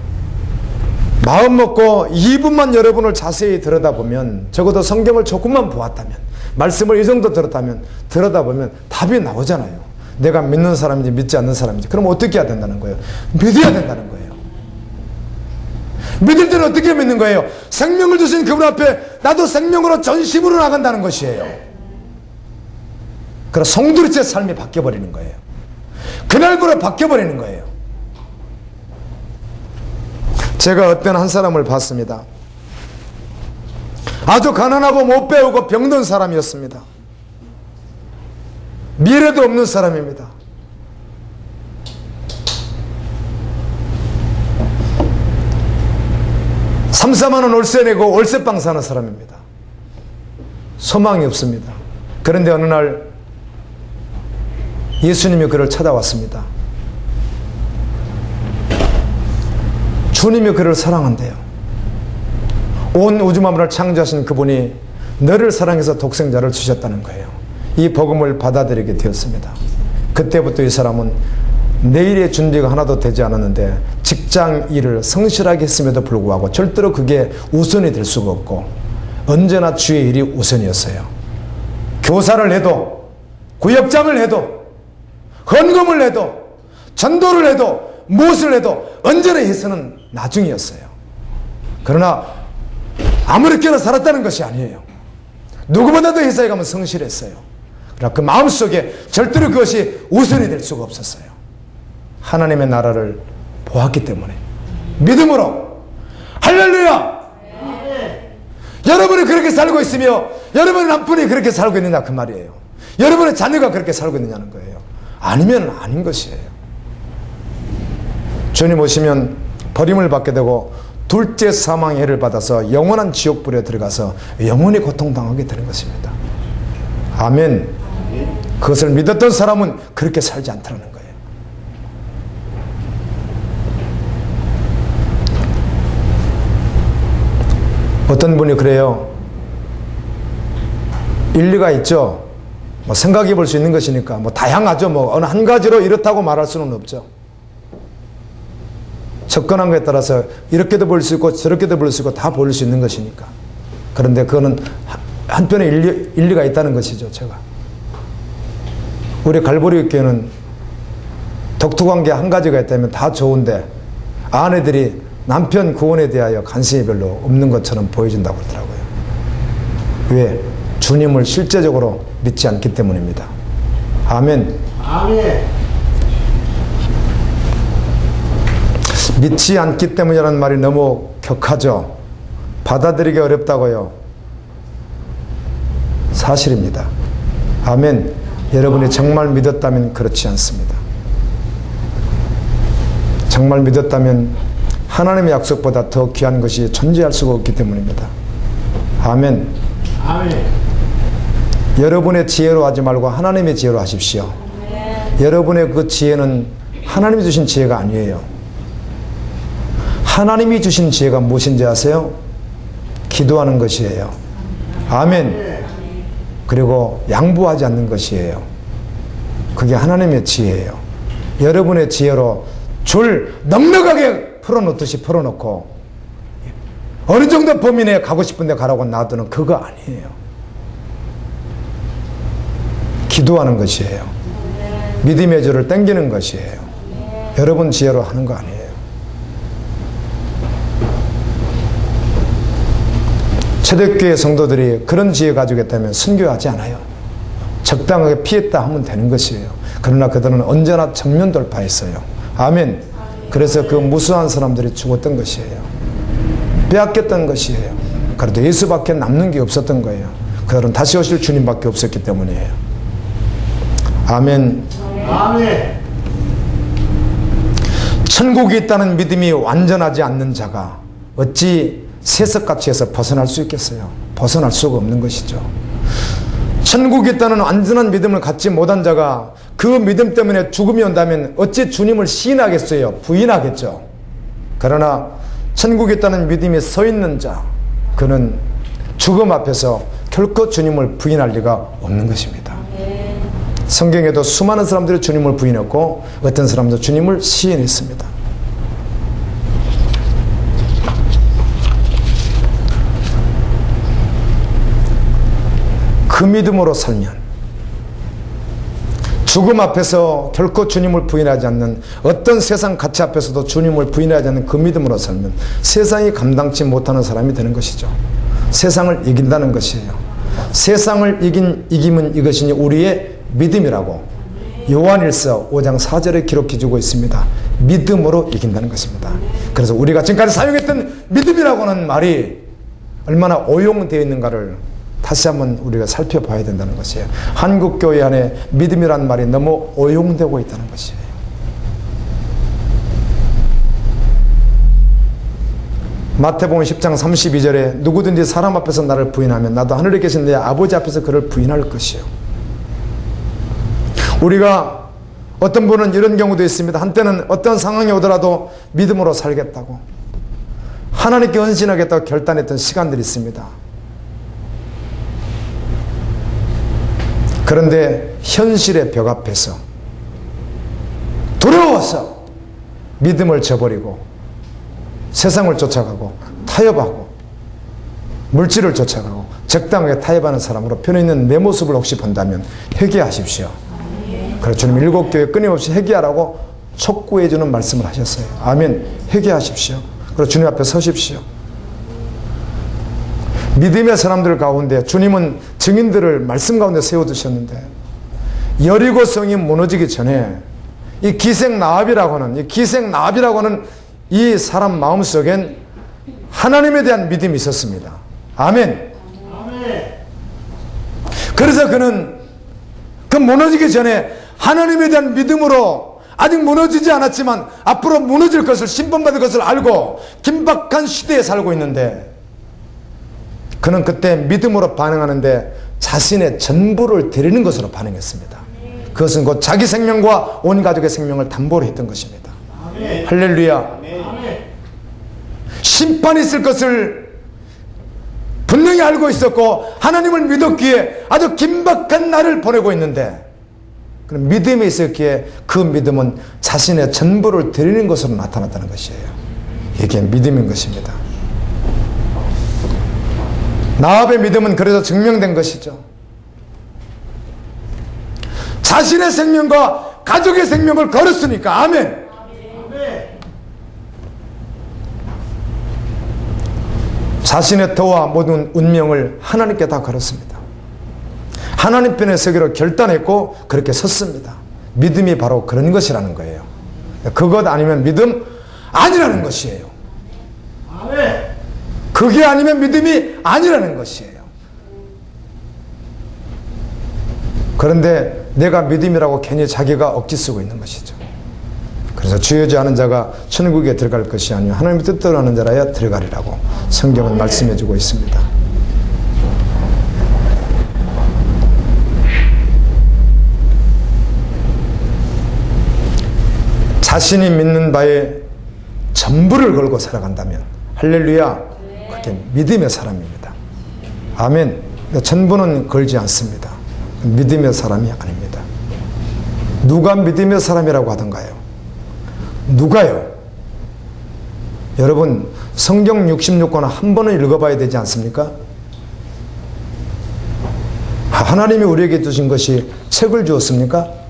마음 먹고 2분만 여러분을 자세히 들여다보면, 적어도 성경을 조금만 보았다면, 말씀을 이 정도 들었다면, 들여다보면 답이 나오잖아요. 내가 믿는 사람인지 믿지 않는 사람인지. 그럼 어떻게 해야 된다는 거예요? 믿어야 된다는 거예요. 믿을 때는 어떻게 믿는 거예요? 생명을 주신 그분 앞에 나도 생명으로 전심으로 나간다는 것이에요. 그래서 송두리째 삶이 바뀌어버리는 거예요. 그날부로 바뀌어버리는 거예요. 제가 어떤 한 사람을 봤습니다. 아주 가난하고 못 배우고 병든 사람이었습니다. 미래도 없는 사람입니다. 3, 4만 원 월세 내고 월세방 사는 사람입니다. 소망이 없습니다. 그런데 어느 날 예수님이 그를 찾아왔습니다. 주님이 그를 사랑한대요. 온 우주 만물을 창조하신 그분이 너를 사랑해서 독생자를 주셨다는 거예요. 이 복음을 받아들이게 되었습니다. 그때부터 이 사람은 내일의 준비가 하나도 되지 않았는데 직장 일을 성실하게 했음에도 불구하고 절대로 그게 우선이 될 수가 없고 언제나 주의 일이 우선이었어요. 교사를 해도, 구역장을 해도, 헌금을 해도, 전도를 해도, 무엇을 해도 언제나 예수는 나중이었어요. 그러나 아무렇게나 살았다는 것이 아니에요. 누구보다도 회사에 가면 성실했어요. 그러나 그 마음속에 절대로 그것이 우선이 될 수가 없었어요. 하나님의 나라를 보았기 때문에 믿음으로. 할렐루야. 여러분이 그렇게 살고 있으며 여러분의 남편이 그렇게 살고 있느냐 그 말이에요. 여러분의 자녀가 그렇게 살고 있느냐는 거예요. 아니면 아닌 것이에요. 주님 오시면 버림을 받게 되고 둘째 사망의 해를 받아서 영원한 지옥불에 들어가서 영원히 고통당하게 되는 것입니다. 아멘. 그것을 믿었던 사람은 그렇게 살지 않더라는 거예요. 어떤 분이 그래요. 일리가 있죠. 뭐 생각해 볼 수 있는 것이니까 뭐 다양하죠. 뭐 어느 한 가지로 이렇다고 말할 수는 없죠. 접근한 것에 따라서 이렇게도 볼 수 있고 저렇게도 볼 수 있고 다 볼 수 있는 것이니까. 그런데 그거는 한편에 일리가 있다는 것이죠. 제가 우리 갈보리 교회는 독특한 게 한 가지가 있다면 다 좋은데 아내들이 남편 구원에 대하여 관심이 별로 없는 것처럼 보여진다고 그러더라고요. 왜? 주님을 실제적으로 믿지 않기 때문입니다. 아멘. 아멘. 믿지 않기 때문이라는 말이 너무 격하죠. 받아들이기 어렵다고요. 사실입니다. 아멘. 여러분이 정말 믿었다면 그렇지 않습니다. 정말 믿었다면 하나님의 약속보다 더 귀한 것이 존재할 수가 없기 때문입니다. 아멘. 아멘. 여러분의 지혜로 하지 말고 하나님의 지혜로 하십시오. 여러분의 그 지혜는 하나님이 주신 지혜가 아니에요. 하나님이 주신 지혜가 무엇인지 아세요? 기도하는 것이에요. 아멘. 그리고 양보하지 않는 것이에요. 그게 하나님의 지혜예요. 여러분의 지혜로 줄 넉넉하게 풀어놓듯이 풀어놓고 어느 정도 범위 내에 가고 싶은데 가라고 놔두는 그거 아니에요. 기도하는 것이에요. 믿음의 줄을 당기는 것이에요. 여러분 지혜로 하는 거 아니에요. 초대교회 성도들이 그런 지혜 가지고 있다면 순교하지 않아요. 적당하게 피했다 하면 되는 것이에요. 그러나 그들은 언제나 정면 돌파했어요. 아멘. 그래서 그 무수한 사람들이 죽었던 것이에요. 빼앗겼던 것이에요. 그래도 예수밖에 남는 게 없었던 거예요. 그들은 다시 오실 주님밖에 없었기 때문이에요. 아멘. 아멘. 천국이 있다는 믿음이 완전하지 않는 자가 어찌 세석같이 해서 벗어날 수 있겠어요? 벗어날 수가 없는 것이죠. 천국이 있다는 완전한 믿음을 갖지 못한 자가 그 믿음 때문에 죽음이 온다면 어찌 주님을 시인하겠어요? 부인하겠죠. 그러나 천국이 있다는 믿음이 서 있는 자, 그는 죽음 앞에서 결코 주님을 부인할 리가 없는 것입니다. 성경에도 수많은 사람들이 주님을 부인했고 어떤 사람도 주님을 시인했습니다. 그 믿음으로 살면, 죽음 앞에서 결코 주님을 부인하지 않는, 어떤 세상 가치 앞에서도 주님을 부인하지 않는 그 믿음으로 살면 세상이 감당치 못하는 사람이 되는 것이죠. 세상을 이긴다는 것이에요. 세상을 이김은 이것이니 우리의 믿음이라고 요한일서 5장 4절에 기록해 주고 있습니다. 믿음으로 이긴다는 것입니다. 그래서 우리가 지금까지 사용했던 믿음이라고 하는 말이 얼마나 오용되어 있는가를 다시 한번 우리가 살펴봐야 된다는 것이에요. 한국교회 안에 믿음이란 말이 너무 오용되고 있다는 것이에요. 마태복음 10장 32절에 누구든지 사람 앞에서 나를 부인하면 나도 하늘에 계신 내 아버지 앞에서 그를 부인할 것이요. 우리가 어떤 분은 이런 경우도 있습니다. 한때는 어떤 상황이 오더라도 믿음으로 살겠다고, 하나님께 헌신하겠다고 결단했던 시간들이 있습니다. 그런데 현실의 벽 앞에서 두려워서 믿음을 저버리고 세상을 쫓아가고 타협하고 물질을 쫓아가고 적당하게 타협하는 사람으로 변해 있는 내 모습을 혹시 본다면 회개하십시오. 그래서 주님 7교회 끊임없이 회개하라고 촉구해 주는 말씀을 하셨어요. 아멘. 회개하십시오. 그리고 주님 앞에 서십시오. 믿음의 사람들 가운데 주님은 증인들을 말씀 가운데 세워두셨는데 여리고 성이 무너지기 전에 이 기생나합이라고 하는 이 사람 마음속엔 하나님에 대한 믿음이 있었습니다. 아멘. 그래서 그는 그 무너지기 전에 하나님에 대한 믿음으로 아직 무너지지 않았지만 앞으로 무너질 것을, 심판받을 것을 알고 긴박한 시대에 살고 있는데 그는 그때 믿음으로 반응하는데 자신의 전부를 드리는 것으로 반응했습니다. 그것은 곧 자기 생명과 온 가족의 생명을 담보로 했던 것입니다. 아멘. 할렐루야. 아멘. 심판이 있을 것을 분명히 알고 있었고 하나님을 믿었기에 아주 긴박한 날을 보내고 있는데 그런 믿음이 있었기에 그 믿음은 자신의 전부를 드리는 것으로 나타났다는 것이에요. 이게 믿음인 것입니다. 나합의 믿음은 그래서 증명된 것이죠. 자신의 생명과 가족의 생명을 걸었으니까. 아멘. 자신의 터와 모든 운명을 하나님께 다 걸었습니다. 하나님 편에 서기로 결단했고 그렇게 섰습니다. 믿음이 바로 그런 것이라는 거예요. 그것 아니면 믿음 아니라는 것이에요. 아멘. 그게 아니면 믿음이 아니라는 것이에요. 그런데 내가 믿음이라고 괜히 자기가 억지 쓰고 있는 것이죠. 그래서 주여지 않은 자가 천국에 들어갈 것이 아니요 하나님의 뜻대로 하는 자라야 들어가리라고 성경은 말씀해 주고 있습니다. 자신이 믿는 바에 전부를 걸고 살아간다면 할렐루야, 그게 믿음의 사람입니다. 아멘. 전부는 걸지 않습니다. 믿음의 사람이 아닙니다. 누가 믿음의 사람이라고 하던가요? 누가요? 여러분, 성경 66권을 한 번은 읽어봐야 되지 않습니까? 하나님이 우리에게 주신 것이 책을 주었습니까?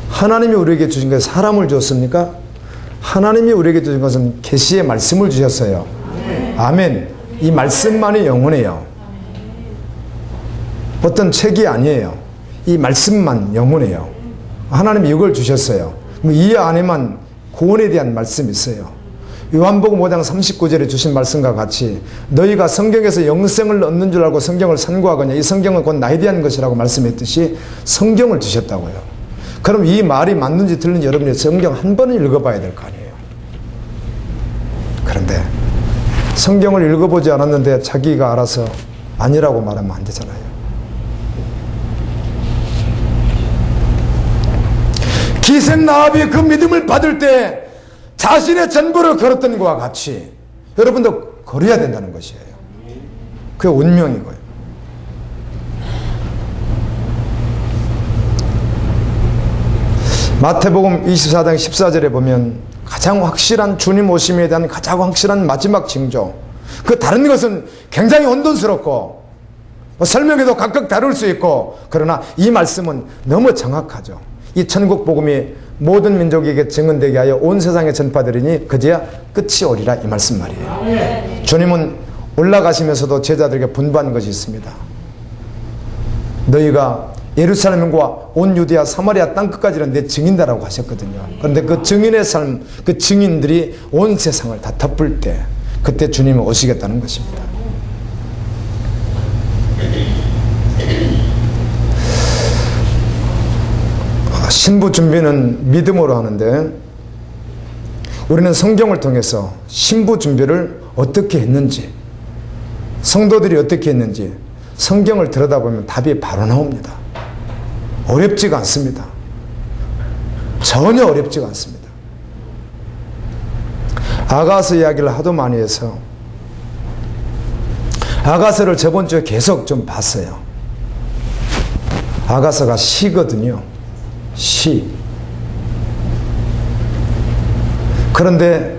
하나님이 우리에게 주신 것이 사람을 주었습니까? 하나님이 우리에게 주신 것은 계시의 말씀을 주셨어요. 아멘. 이 말씀만이 영원해요. 어떤 책이 아니에요. 이 말씀만 영원해요. 하나님이 이걸 주셨어요. 이 안에만 구원에 대한 말씀이 있어요. 요한복음 5장 39절에 주신 말씀과 같이 너희가 성경에서 영생을 얻는 줄 알고 성경을 산구하거냐, 이 성경은 곧 나에 대한 것이라고 말씀했듯이 성경을 주셨다고요. 그럼 이 말이 맞는지 틀린지 여러분이 성경 한 번은 읽어봐야 될 거 아니에요. 그런데 성경을 읽어보지 않았는데 자기가 알아서 아니라고 말하면 안 되잖아요. 기생나합이 그 믿음을 받을 때 자신의 전부를 걸었던 것과 같이 여러분도 걸어야 된다는 것이에요. 그게 운명이고요. 마태복음 24장 14절에 보면 가장 확실한 주님 오심에 대한 가장 확실한 마지막 징조, 그 다른 것은 굉장히 혼돈스럽고 설명해도 각각 다를 수 있고, 그러나 이 말씀은 너무 정확하죠. 이 천국 복음이 모든 민족에게 증언되게 하여 온 세상에 전파되리니 그제야 끝이 오리라, 이 말씀 말이에요. 주님은 올라가시면서도 제자들에게 분부한 것이 있습니다. 너희가 예루살렘과 온 유대야 사마리아 땅끝까지는 내 증인다라고 하셨거든요. 그런데 그 증인의 삶, 그 증인들이 온 세상을 다 덮을 때 그때 주님은 오시겠다는 것입니다. 신부 준비는 믿음으로 하는데 우리는 성경을 통해서 신부 준비를 어떻게 했는지, 성도들이 어떻게 했는지 성경을 들여다보면 답이 바로 나옵니다. 어렵지가 않습니다. 전혀 어렵지가 않습니다. 아가서 이야기를 하도 많이 해서 아가서를 저번 주에 계속 좀 봤어요. 아가서가 시거든요. 시. 그런데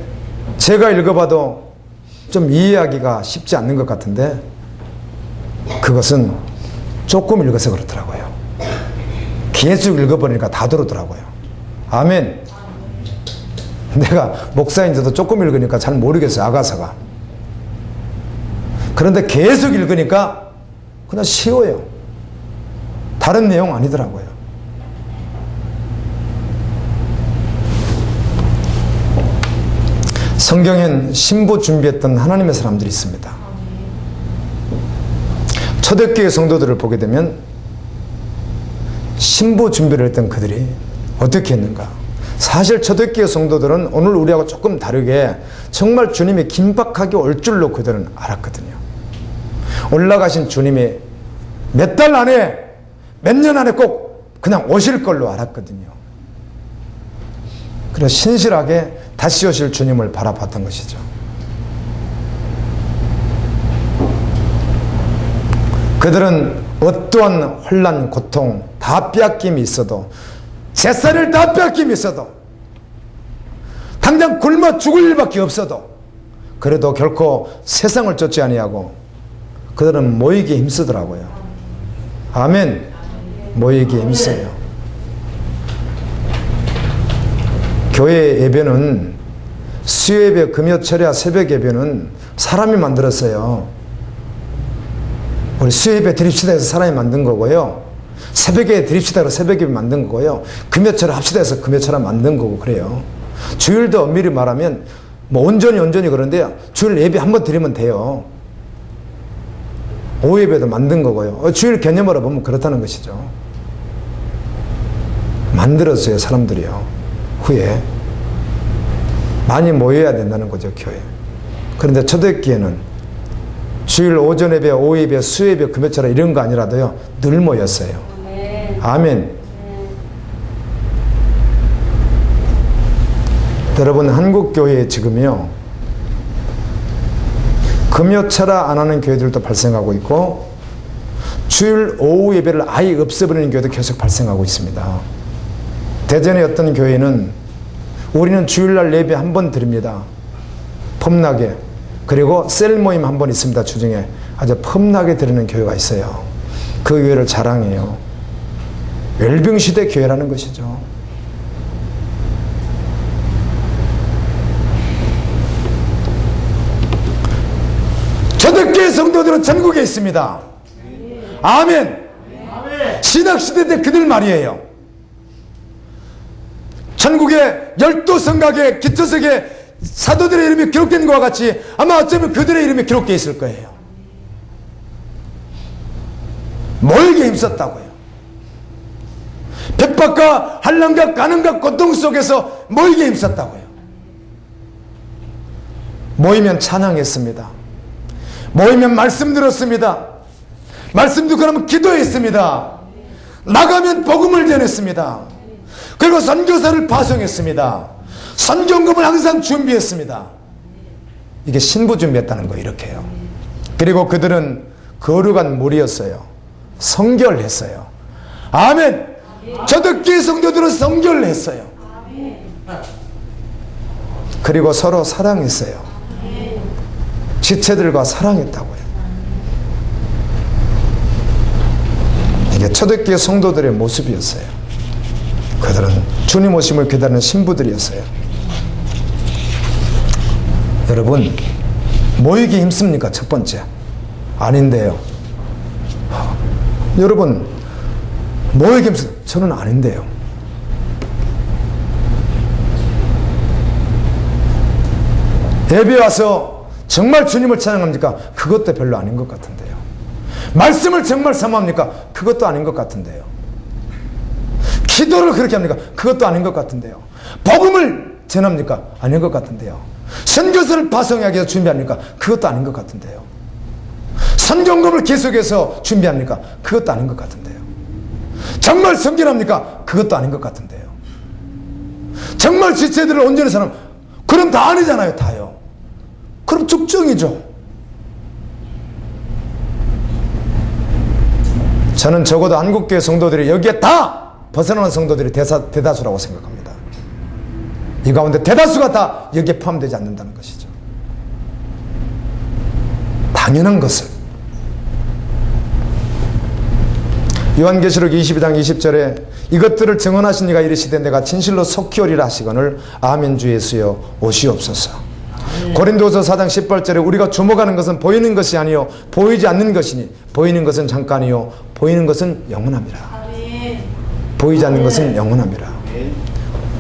제가 읽어봐도 좀 이해하기가 쉽지 않는 것 같은데 그것은 조금 읽어서 그렇더라고요. 계속 읽어보니까 다 들어오더라고요. 아멘. 내가 목사인데도 조금 읽으니까 잘 모르겠어요, 아가서가. 그런데 계속 읽으니까 그냥 쉬워요. 다른 내용 아니더라고요. 성경엔 신부 준비했던 하나님의 사람들이 있습니다. 초대교회 성도들을 보게 되면 신부 준비를 했던 그들이 어떻게 했는가? 사실 초대교회 성도들은 오늘 우리하고 조금 다르게 정말 주님이 긴박하게 올 줄로 그들은 알았거든요. 올라가신 주님이 몇 달 안에, 몇 년 안에 꼭 그냥 오실 걸로 알았거든요. 그래서 신실하게 다시 오실 주님을 바라봤던 것이죠. 그들은 어떠한 혼란, 고통, 다 빼앗김이 있어도, 재산을 다 빼앗김이 있어도, 당장 굶어 죽을 일밖에 없어도, 그래도 결코 세상을 쫓지 아니하고 그들은 모이기에 힘쓰더라고요. 아멘. 모이기에 힘써요. 교회 예배는, 수요예배, 금요철야, 새벽 예배는 사람이 만들었어요. 우리 수요예배 드립시다 해서 사람이 만든 거고요. 새벽에 드립시다 해서 새벽 예배 만든 거고요. 금요철에 합시다 해서 금요철에 만든 거고 그래요. 주일도 엄밀히 말하면 뭐 온전히 그런데요. 주일 예배 한번 드리면 돼요. 오예배도 만든 거고요. 주일 개념으로 보면 그렇다는 것이죠. 만들었어요, 사람들이요. 후에 많이 모여야 된다는 거죠, 교회. 그런데 초대교회는 주일 오전 예배, 오후 예배, 수요 예배, 금요철 이런 거 아니라도요, 늘 모였어요. 아멘. 여러분, 한국교회에 지금요, 금요철야 안 하는 교회들도 발생하고 있고, 주일 오후 예배를 아예 없애버리는 교회도 계속 발생하고 있습니다. 대전의 어떤 교회는 우리는 주일날 예배 한 번 드립니다. 폼나게. 그리고 셀 모임 한 번 있습니다. 주중에 아주 폼나게 드리는 교회가 있어요. 그 교회를 자랑해요. 웰빙시대 교회라는 것이죠. 초대교회 성도들은 전국에 있습니다. 아멘. 신학시대 때 그들 말이에요. 천국의 12성곽의 기초석에 사도들의 이름이 기록된 것과 같이 아마 어쩌면 그들의 이름이 기록되어 있을 거예요. 모이게 힘썼다고요. 핍박과 환난과 가난과 고통 속에서 모이게 힘썼다고요. 모이면 찬양했습니다. 모이면 말씀 들었습니다. 말씀 듣고 나면 기도했습니다. 나가면 복음을 전했습니다. 그리고 선교사를 파송했습니다. 선경금을 항상 준비했습니다. 이게 신부 준비했다는 거예요. 이렇게요. 그리고 그들은 거룩한 무리였어요. 성결을 했어요. 아멘. 초대교회 성도들은 성결을 했어요. 그리고 서로 사랑했어요. 지체들과 사랑했다고요. 이게 초대교회 성도들의 모습이었어요. 그들은 주님 오심을 기다리는 신부들이었어요. 여러분, 모이기 힘씁니까? 첫 번째. 아닌데요. 여러분, 모이기 힘씁니까? 저는 아닌데요. 예배 와서 정말 주님을 찬양합니까? 그것도 별로 아닌 것 같은데요. 말씀을 정말 사모합니까? 그것도 아닌 것 같은데요. 기도를 그렇게 합니까? 그것도 아닌 것 같은데요. 복음을 전합니까? 아닌 것 같은데요. 선교사를 파송하기 위해서 준비합니까? 그것도 아닌 것 같은데요. 선경금을 계속해서 준비합니까? 그것도 아닌 것 같은데요. 정말 성결합니까? 그것도 아닌 것 같은데요. 정말 지체들을 온전히 사람, 그럼 다 아니잖아요. 다요. 그럼 죽정이죠. 저는 적어도 한국교회 성도들이 여기에 다 벗어나는 성도들이 대다수라고 생각합니다. 이 가운데 대다수가 다 여기에 포함되지 않는다는 것이죠. 당연한 것을. 요한계시록 22장 20절에 이것들을 증언하신 이가 이르시되 내가 진실로 속히 오리라 하시거늘 아멘 주 예수여 오시옵소서. 고린도서 4장 18절에 우리가 주목하는 것은 보이는 것이 아니요 보이지 않는 것이니 보이는 것은 잠깐이요 보이는 것은 영원합니다. 보이지 않는 것은 영원합니다.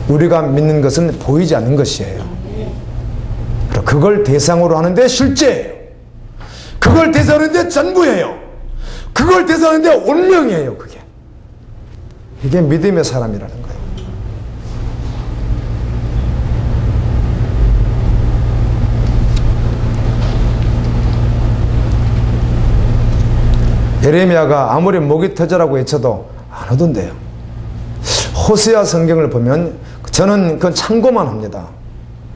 우리가 믿는 것은 보이지 않는 것이에요. 그걸 대상으로 하는데 실제예요. 그걸 대상으로 하는데 전부예요. 그걸 대상으로 하는데 운명이에요. 그게. 이게 믿음의 사람이라는 거예요. 예레미야가 아무리 목이 터져라고 외쳐도 안 오던데요. 호세아 성경을 보면 저는 그건 참고만 합니다.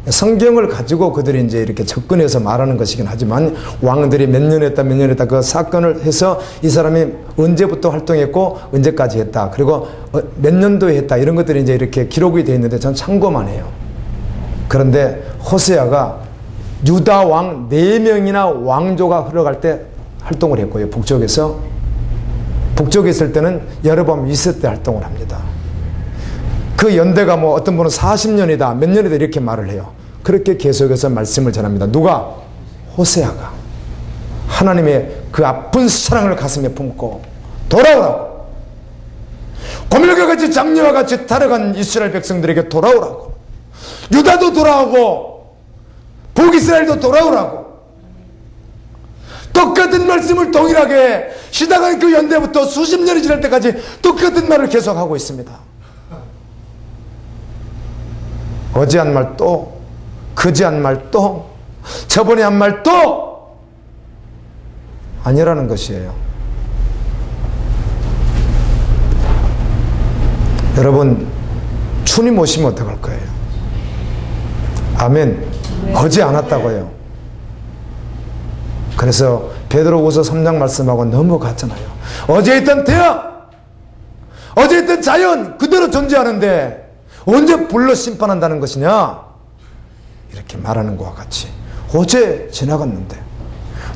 성경을 가지고 그들이 이제 이렇게 접근해서 말하는 것이긴 하지만 왕들이 몇 년 했다 몇 년 했다 그 사건을 해서 이 사람이 언제부터 활동했고 언제까지 했다 그리고 몇 년도에 했다 이런 것들이 이제 이렇게 기록이 되어 있는데 전 참고만 해요. 그런데 호세아가 유다 왕 4명이나 왕조가 흘러갈 때 활동을 했고요. 북쪽에서. 북쪽에 있을 때는 여로보암 2세 때 활동을 합니다. 그 연대가 뭐 어떤 분은 40년이다 몇 년이다 이렇게 말을 해요. 그렇게 계속해서 말씀을 전합니다. 누가? 호세아가 하나님의 그 아픈 사랑을 가슴에 품고 돌아오라고, 고멜과 같이 장녀와 같이 타락한 이스라엘 백성들에게 돌아오라고, 유다도 돌아오고 북이스라엘도 돌아오라고, 똑같은 말씀을 동일하게 시작한 그 연대부터 수십 년이 지날 때까지 똑같은 말을 계속하고 있습니다. 어제 한 말 또, 그제 한 말 또, 저번에 한 말 또 아니라는 것이에요. 여러분, 주님 오시면 어떡할 거예요? 아멘. 어제 안 왔다고요. 그래서 베드로후서 3장 말씀하고 넘어갔잖아요. 어제 있던 대학, 어제 있던 자연 그대로 존재하는데 언제 불러 심판한다는 것이냐? 이렇게 말하는 것과 같이 어제 지나갔는데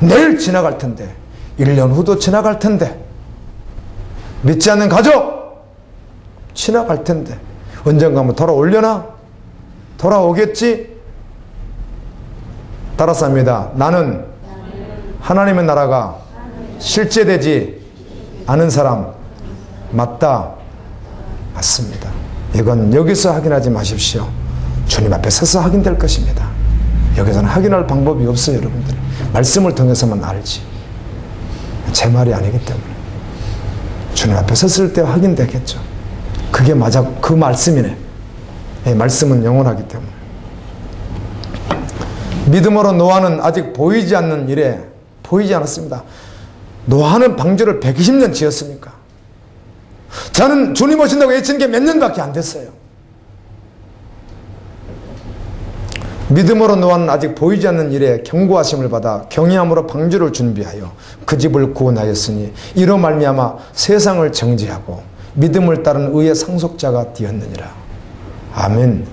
내일 지나갈 텐데 1년 후도 지나갈 텐데 믿지 않는 가족 지나갈 텐데 언젠가 한번 돌아오려나? 돌아오겠지? 따라서 합니다. 나는 하나님의 나라가 실제되지 않은 사람 맞다. 맞습니다. 이건 여기서 확인하지 마십시오. 주님 앞에 서서 확인될 것입니다. 여기서는 확인할 방법이 없어요, 여러분들. 말씀을 통해서만 알지. 제 말이 아니기 때문에. 주님 앞에 섰을 때 확인되겠죠. 그게 맞아, 그 말씀이네. 말씀은 영원하기 때문에. 믿음으로 노아는 아직 보이지 않는 일에 보이지 않았습니다. 노아는 방주를 120년 지었으니까. 저는 주님 오신다고 외친 게 몇 년밖에 안 됐어요. 믿음으로 노아는 아직 보이지 않는 일에 경고하심을 받아 경외함으로 방주를 준비하여 그 집을 구원하였으니 이로 말미암아 세상을 정죄하고 믿음을 따른 의의 상속자가 되었느니라. 아멘.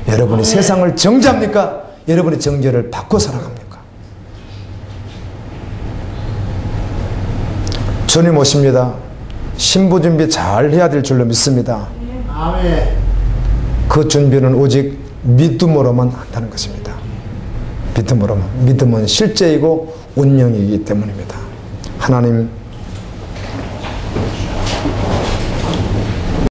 여러분이 세상을 정죄합니까? 여러분이 정죄를 받고 살아갑니까? 주님 오십니다. 신부 준비 잘 해야 될 줄로 믿습니다. 아멘. 그 준비는 오직 믿음으로만 한다는 것입니다. 믿음으로만. 믿음은 실제이고 운명이기 때문입니다. 하나님